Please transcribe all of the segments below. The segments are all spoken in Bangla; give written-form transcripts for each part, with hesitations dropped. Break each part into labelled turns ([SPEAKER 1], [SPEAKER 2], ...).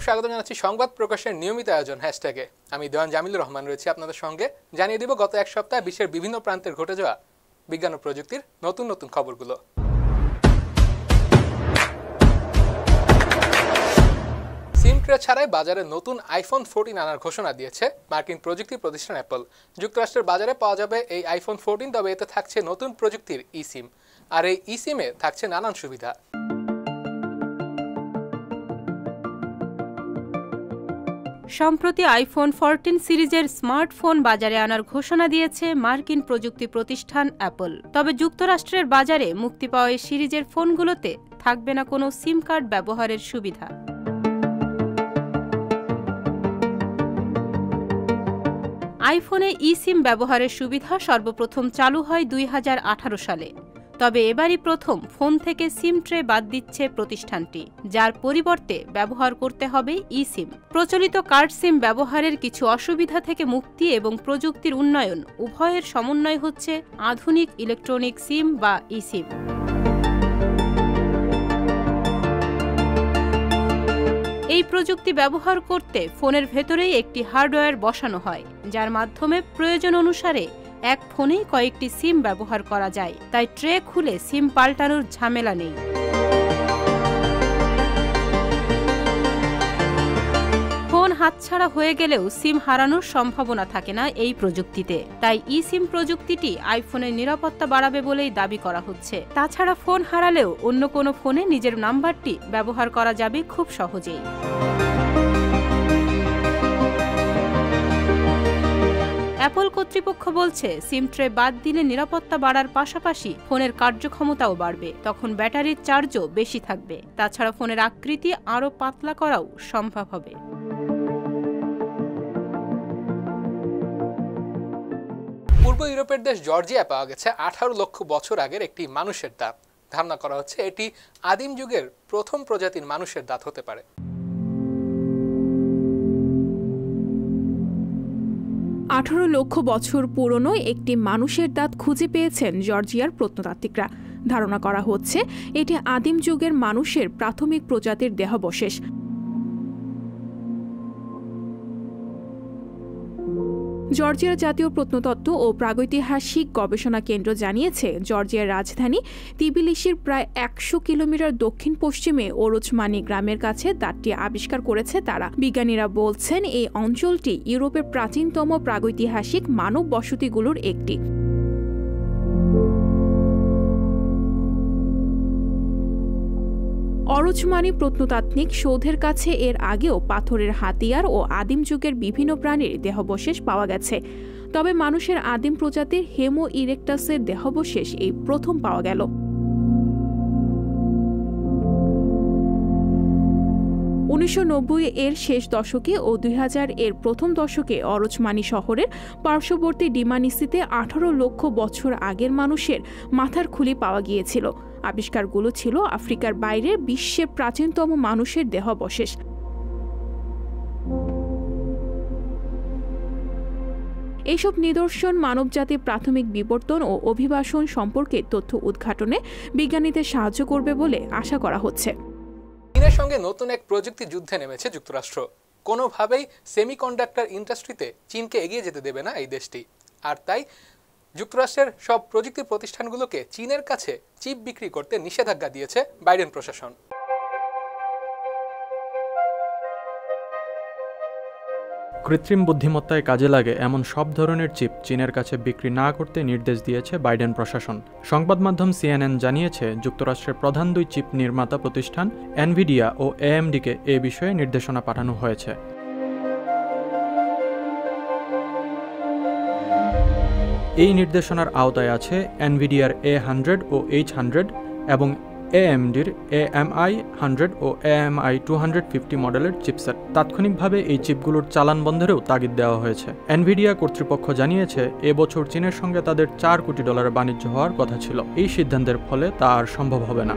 [SPEAKER 1] স্বাগত জানাচ্ছি সংবাদ প্রকাশের নিয়মিত আয়োজন হ্যাশট্যাগে। আমি দেওয়ান জামিলুর রহমান রয়েছি আপনাদের সঙ্গে। জানিয়ে দিব গত এক সপ্তাহে বিশ্বের বিভিন্ন প্রান্তের ঘটে যাওয়া বিজ্ঞান ও প্রযুক্তির নতুন নতুন খবরগুলো। সিম ট্রে ছাড়াই বাজারে নতুন আইফোন 14 আনার ঘোষণা দিয়েছে মার্কিন প্রযুক্তি প্রতিষ্ঠান অ্যাপল। যুক্তরাষ্ট্রের বাজারে পাওয়া যাবে এই আইফোন 14, তবে এতে থাকছে নতুন প্রযুক্তির ই-সিম, আর এই ই-সিমে থাকছে নানান সুবিধা।
[SPEAKER 2] সম্প্রতি আইফোন 14 সিরিজের স্মার্টফোন বাজারে আনার ঘোষণা দিয়েছে মার্কিন প্রযুক্তি প্রতিষ্ঠান অ্যাপল। তবে যুক্তরাষ্ট্রের বাজারে মুক্তি পাওয়া এই সিরিজের ফোনগুলোতে থাকবে না কোনো সিম কার্ড ব্যবহারের সুবিধা। আইফোনে ই-সিম ব্যবহারের সুবিধা সর্বপ্রথম চালু হয় 2018 সালে। তবে এবারই প্রথম ফোন থেকে সিম ট্রে বাদ দিচ্ছে প্রতিষ্ঠানটি, যার পরিবর্তে ব্যবহার করতে হবে ই-সিম। প্রচলিত কার্ড সিম ব্যবহারের কিছু অসুবিধা থেকে মুক্তি এবং প্রযুক্তির উন্নয়ন উভয়ের সমন্বয় হচ্ছে আধুনিক ইলেকট্রনিক সিম বা ই-সিম। এই প্রযুক্তি ব্যবহার করতে ফোনের ভেতরেই একটি হার্ডওয়্যার বসানো হয়, যার মাধ্যমে প্রয়োজন অনুসারে এক ফোনেই কয়েকটি সিম ব্যবহার করা যায়। তাই ট্রে খুলে সিম পাল্টানোর ঝামেলা নেই। ফোন হাতছাড়া হয়ে গেলেও সিম হারানোর সম্ভাবনা থাকে না এই প্রযুক্তিতে। তাই ই-সিম প্রযুক্তিটি আইফোনের নিরাপত্তা বাড়াবে বলেই দাবি করা হচ্ছে। তাছাড়া ফোন হারালেও অন্য কোনো ফোনে নিজের নাম্বারটি ব্যবহার করা যাবে খুব সহজেই। অ্যাপল কর্তৃপক্ষ বলছে, সিম ট্রে বাদ দিলে নিরাপত্তা বাড়ার পাশাপাশি ফোনের কার্যক্ষমতাও বাড়বে, তখন ব্যাটারির চার্জও বেশি থাকবে। তাছাড়া ফোনের আকৃতি আরও পাতলা করাও সম্ভব হবে।
[SPEAKER 1] পূর্ব ইউরোপের দেশ জর্জিয়ায় পাওয়া গেছে 18 লক্ষ বছর আগের একটি মানুষের দাঁত। ধারণা করা হচ্ছে এটি আদিম যুগের প্রথম প্রজাতির মানুষের দাঁত হতে পারে।
[SPEAKER 3] 18 লক্ষ বছর পুরনো একটি মানুষের দাঁত খুঁজে পেয়েছেন জর্জিয়ার প্রত্নতাত্ত্বিকরা। ধারণা করা হচ্ছে এটি আদিম যুগের মানুষের প্রাথমিক প্রজাতির দেহাবশেষ। জর্জিয়ার জাতীয় প্রত্নতত্ত্ব ও প্রাগৈতিহাসিক গবেষণা কেন্দ্র জানিয়েছে, জর্জিয়ার রাজধানী তিবিলিসির প্রায় 100 কিলোমিটার দক্ষিণ পশ্চিমে ওরোজমানি গ্রামের কাছে দাঁতটি আবিষ্কার করেছে তারা। বিজ্ঞানীরা বলছেন এই অঞ্চলটি ইউরোপের প্রাচীনতম প্রাগৈতিহাসিক মানব বসতিগুলোর একটি। ওরোজমানি প্রত্নতাত্ত্বিক সৌধের কাছে এর আগেও পাথরের হাতিয়ার ও আদিম যুগের বিভিন্ন প্রাণীর দেহাবশেষ পাওয়া গেছে। তবে মানুষের আদিম প্রজাতির হেমো ইরেক্টাসের দেহাবশেষ এই প্রথম পাওয়া গেল। 1990 এর শেষ দশকে ও 2000 এর প্রথম দশকে ওরোজমানি শহরের পার্শ্ববর্তী ডিমানিসিতে 18 লক্ষ বছর আগের মানুষের মাথার খুলি পাওয়া গিয়েছিল। আবিষ্কারগুলো ছিল আফ্রিকার বাইরে বিশ্বের প্রাচীনতম মানুষের দেহাবশেষ। এইসব নিদর্শন মানবজাতির প্রাথমিক বিবর্তন ও অভিবাসন সম্পর্কে তথ্য উদ্ঘাটনে বিজ্ঞানীদের সাহায্য করবে বলে আশা করা হচ্ছে।
[SPEAKER 1] চীনের সঙ্গে নতুন এক প্রযুক্তি যুদ্ধে নেমেছে যুক্তরাষ্ট্র। কোনোভাবেই সেমিকন্ডাক্টর ইন্ডাস্ট্রিতে চীনকে এগিয়ে যেতে দেবে না এই দেশটি। আর তাই যুক্তরাষ্ট্রের সব প্রযুক্তি প্রতিষ্ঠানগুলোকে চীনের কাছে চিপ বিক্রি করতে নিষেধাজ্ঞা দিয়েছে বাইডেন প্রশাসন।
[SPEAKER 4] কৃত্রিম বুদ্ধিমত্তায় কাজে লাগে এমন সব ধরনের চিপ চীনের কাছে বিক্রি না করতে নির্দেশ দিয়েছে বাইডেন প্রশাসন। সংবাদ মাধ্যম CNN জানিয়েছে, যুক্তরাষ্ট্রের প্রধান দুই চিপ নির্মাতা প্রতিষ্ঠান এনভিডিয়া ও AMDকে এ বিষয়ে নির্দেশনা পাঠানো হয়েছে। এই নির্দেশনার আওতায় আছে এনভিডিয়ার A100 ও H100 এবং AMDর AMI 100 ও AMI 250 মডেলের চিপসেট। তাৎক্ষণিকভাবে এই চিপগুলোর চালান বন্ধেরও তাগিদ দেওয়া হয়েছে। এনভিডিয়া কর্তৃপক্ষ জানিয়েছে, এবছর চীনের সঙ্গে তাদের $4 কোটি বাণিজ্য হওয়ার কথা ছিল। এই সিদ্ধান্তের ফলে তা আর সম্ভব হবে না।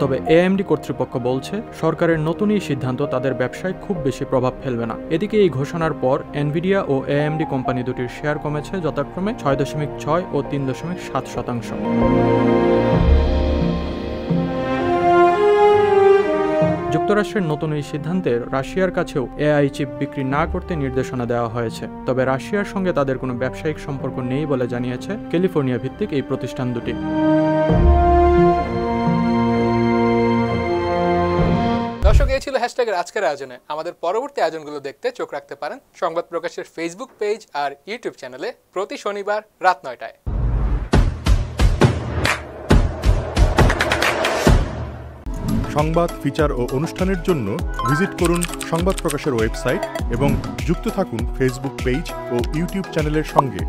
[SPEAKER 4] তবে AMD কর্তৃপক্ষ বলছে, সরকারের নতুন এই সিদ্ধান্ত তাদের ব্যবসায় খুব বেশি প্রভাব ফেলবে না। এদিকে এই ঘোষণার পর এনভিডিয়া ও AMD কোম্পানি দুটির শেয়ার কমেছে যথাক্রমে 6.6% ও 3.7%। যুক্তরাষ্ট্রের নতুন এই সিদ্ধান্তে রাশিয়ার কাছেও এআই চিপ বিক্রি না করতে নির্দেশনা দেওয়া হয়েছে। তবে রাশিয়ার সঙ্গে তাদের কোনো ব্যবসায়িক সম্পর্ক নেই বলে জানিয়েছে ক্যালিফোর্নিয়া ভিত্তিক এই প্রতিষ্ঠান দুটি।
[SPEAKER 1] দর্শক, এই ছিল হ্যাশট্যাগের আজকের আয়োজনে। আমাদের পরবর্তী আয়োজনগুলো দেখতে চোখ রাখতে পারেন সংবাদ প্রকাশের ফেসবুক পেজ আর ইউটিউব চ্যানেলে প্রতি শনিবার রাত 9টায়।
[SPEAKER 5] সংবাদ, ফিচার ও অনুষ্ঠানের জন্য ভিজিট করুন সংবাদ প্রকাশের ওয়েবসাইট এবং যুক্ত থাকুন ফেসবুক পেজ ও ইউটিউব চ্যানেলের সঙ্গে।